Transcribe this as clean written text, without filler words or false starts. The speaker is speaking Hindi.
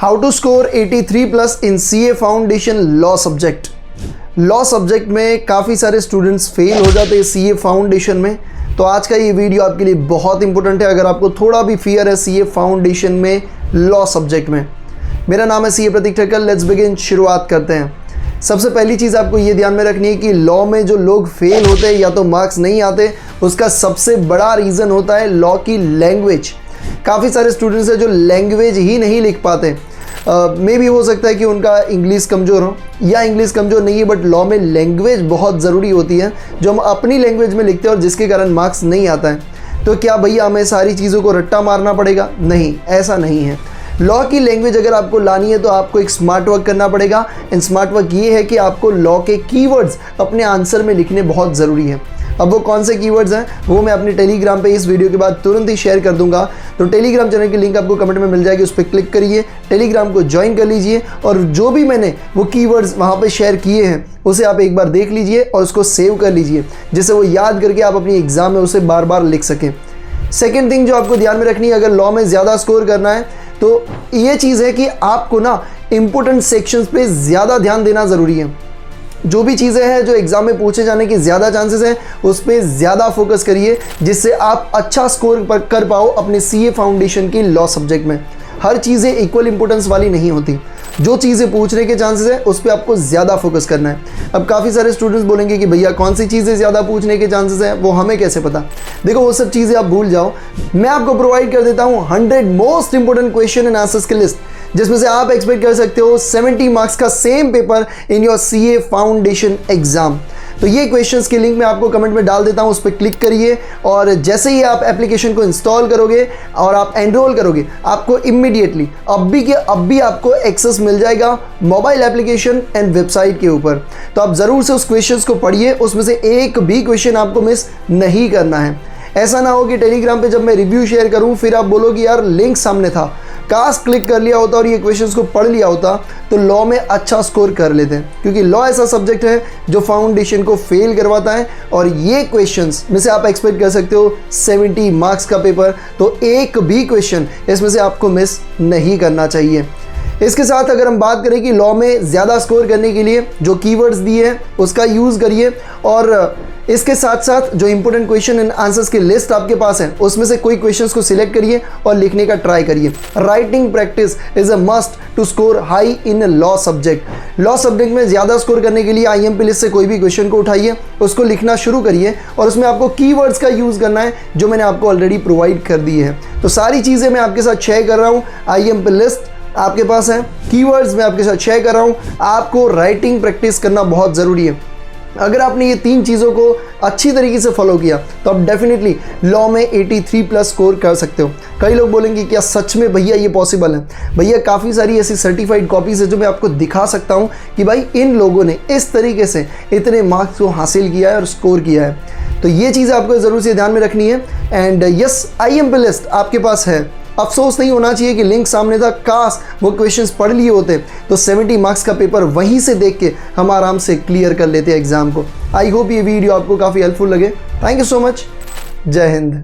How to score 83+ in CA foundation law subject. Law subject में काफ़ी सारे स्टूडेंट्स फेल हो जाते हैं CA फाउंडेशन में, तो आज का ये वीडियो आपके लिए बहुत इंपॉर्टेंट है अगर आपको थोड़ा भी फियर है CA फाउंडेशन में लॉ सब्जेक्ट में। मेरा नाम है CA Prateek Thakkar. Let's begin, शुरुआत करते हैं। सबसे पहली चीज़ आपको ये ध्यान में रखनी है कि लॉ में जो लोग फेल होते हैं या तो मार्क्स नहीं आते, उसका सबसे बड़ा रीज़न होता है लॉ की लैंग्वेज। काफ़ी सारे स्टूडेंट्स हैं जो लैंग्वेज ही नहीं लिख पाते। मे भी हो सकता है कि उनका इंग्लिश कमज़ोर हो या इंग्लिश कमज़ोर नहीं है, बट लॉ में लैंग्वेज बहुत ज़रूरी होती है जो हम अपनी लैंग्वेज में लिखते हैं और जिसके कारण मार्क्स नहीं आता है। तो क्या भैया हमें सारी चीज़ों को रट्टा मारना पड़ेगा? नहीं, ऐसा नहीं है। लॉ की लैंग्वेज अगर आपको लानी है तो आपको एक स्मार्ट वर्क करना पड़ेगा। एंड स्मार्ट वर्क ये है कि आपको लॉ के कीवर्ड्स अपने आंसर में लिखने बहुत ज़रूरी है। अब वो कौन से कीवर्ड्स हैं वो मैं अपने टेलीग्राम पे इस वीडियो के बाद तुरंत ही शेयर कर दूंगा। तो टेलीग्राम चैनल की लिंक आपको कमेंट में मिल जाएगी, उस पर क्लिक करिए, टेलीग्राम को ज्वाइन कर लीजिए और जो भी मैंने वो कीवर्ड्स वहाँ पे शेयर किए हैं उसे आप एक बार देख लीजिए और उसको सेव कर लीजिए, जिससे वो याद करके आप अपनी एग्ज़ाम में उसे बार बार लिख सकें। सेकेंड थिंग जो आपको ध्यान में रखनी है अगर लॉ में ज़्यादा स्कोर करना है तो ये चीज़ है कि आपको ना इम्पोर्टेंट सेक्शंस पे ज़्यादा ध्यान देना ज़रूरी है। जो भी चीज़ें हैं जो एग्ज़ाम में पूछे जाने की ज़्यादा चांसेस हैं उस पर ज़्यादा फोकस करिए, जिससे आप अच्छा स्कोर कर पाओ अपने CA फाउंडेशन की लॉ सब्जेक्ट में। हर चीज़ें इक्वल इंपॉर्टेंस वाली नहीं होती, जो चीज़ें पूछने के चांसेस हैं उस पर आपको ज़्यादा फोकस करना है। अब काफ़ी सारे स्टूडेंट्स बोलेंगे कि भैया कौन सी चीज़ें ज़्यादा पूछने के चांसेस हैं, वो हमें कैसे पता? देखो वो सब चीज़ें आप भूल जाओ, मैं आपको प्रोवाइड कर देता हूँ 100 most important question and answers की लिस्ट, जिसमें से आप एक्सपेक्ट कर सकते हो 70 मार्क्स का same paper in your CA foundation exam. तो ये क्वेश्चंस की लिंक मैं आपको कमेंट में डाल देता हूँ, उस पर क्लिक करिए और जैसे ही आप एप्लीकेशन को इंस्टॉल करोगे और आप एनरोल करोगे, आपको इमीडिएटली अब भी आपको एक्सेस मिल जाएगा मोबाइल एप्लीकेशन एंड वेबसाइट के ऊपर। तो आप ज़रूर से उस क्वेश्चंस को पढ़िए, उसमें से एक भी क्वेश्चन आपको मिस नहीं करना है। ऐसा ना हो कि टेलीग्राम पे जब मैं रिव्यू शेयर करूँ फिर आप बोलो कि यार लिंक सामने था, काश क्लिक कर लिया होता और ये क्वेश्चंस को पढ़ लिया होता तो लॉ में अच्छा स्कोर कर लेते हैं। क्योंकि लॉ ऐसा सब्जेक्ट है जो फाउंडेशन को फेल करवाता है और ये क्वेश्चंस में से आप एक्सपेक्ट कर सकते हो 70 मार्क्स का पेपर, तो एक भी क्वेश्चन इसमें से आपको मिस नहीं करना चाहिए। इसके साथ अगर हम बात करें कि लॉ में ज़्यादा स्कोर करने के लिए जो कीवर्ड्स दिए हैं उसका यूज़ करिए और इसके साथ साथ जो इंपॉर्टेंट क्वेश्चन एंड आंसर्स की लिस्ट आपके पास है उसमें से कोई क्वेश्चंस को सिलेक्ट करिए और लिखने का ट्राई करिए। Writing practice is a must to score high in law subject. Law subject में ज़्यादा स्कोर करने के लिए IMP लिस्ट से कोई भी क्वेश्चन को उठाइए, उसको लिखना शुरू करिए और उसमें आपको कीवर्ड्स का यूज़ करना है जो मैंने आपको ऑलरेडी प्रोवाइड कर दी है। तो सारी चीज़ें मैं आपके साथ शेयर कर रहा हूँ, IMP लिस्ट आपके पास है, कीवर्ड्स मैं आपके साथ शेयर कर रहा हूँ। आपको राइटिंग प्रैक्टिस करना बहुत ज़रूरी है। अगर आपने ये 3 चीज़ों को अच्छी तरीके से फॉलो किया तो आप डेफिनेटली लॉ में 83+ स्कोर कर सकते हो। कई लोग बोलेंगे क्या सच में भैया ये पॉसिबल है? भैया काफ़ी सारी ऐसी सर्टिफाइड कॉपीज़ है जो मैं आपको दिखा सकता हूँ कि भाई इन लोगों ने इस तरीके से इतने मार्क्स को हासिल किया है और स्कोर किया है। तो ये चीज़ आपको ज़रूर से ध्यान में रखनी है। एंड यस, IMP लिस्ट आपके पास है। अफसोस नहीं होना चाहिए कि लिंक सामने था, काश वो क्वेश्चंस पढ़ लिए होते तो 70 मार्क्स का पेपर वहीं से देख के हम आराम से क्लियर कर लेते एग्जाम को। आई होप ये वीडियो आपको काफ़ी हेल्पफुल लगे। Thank you so much. जय हिंद।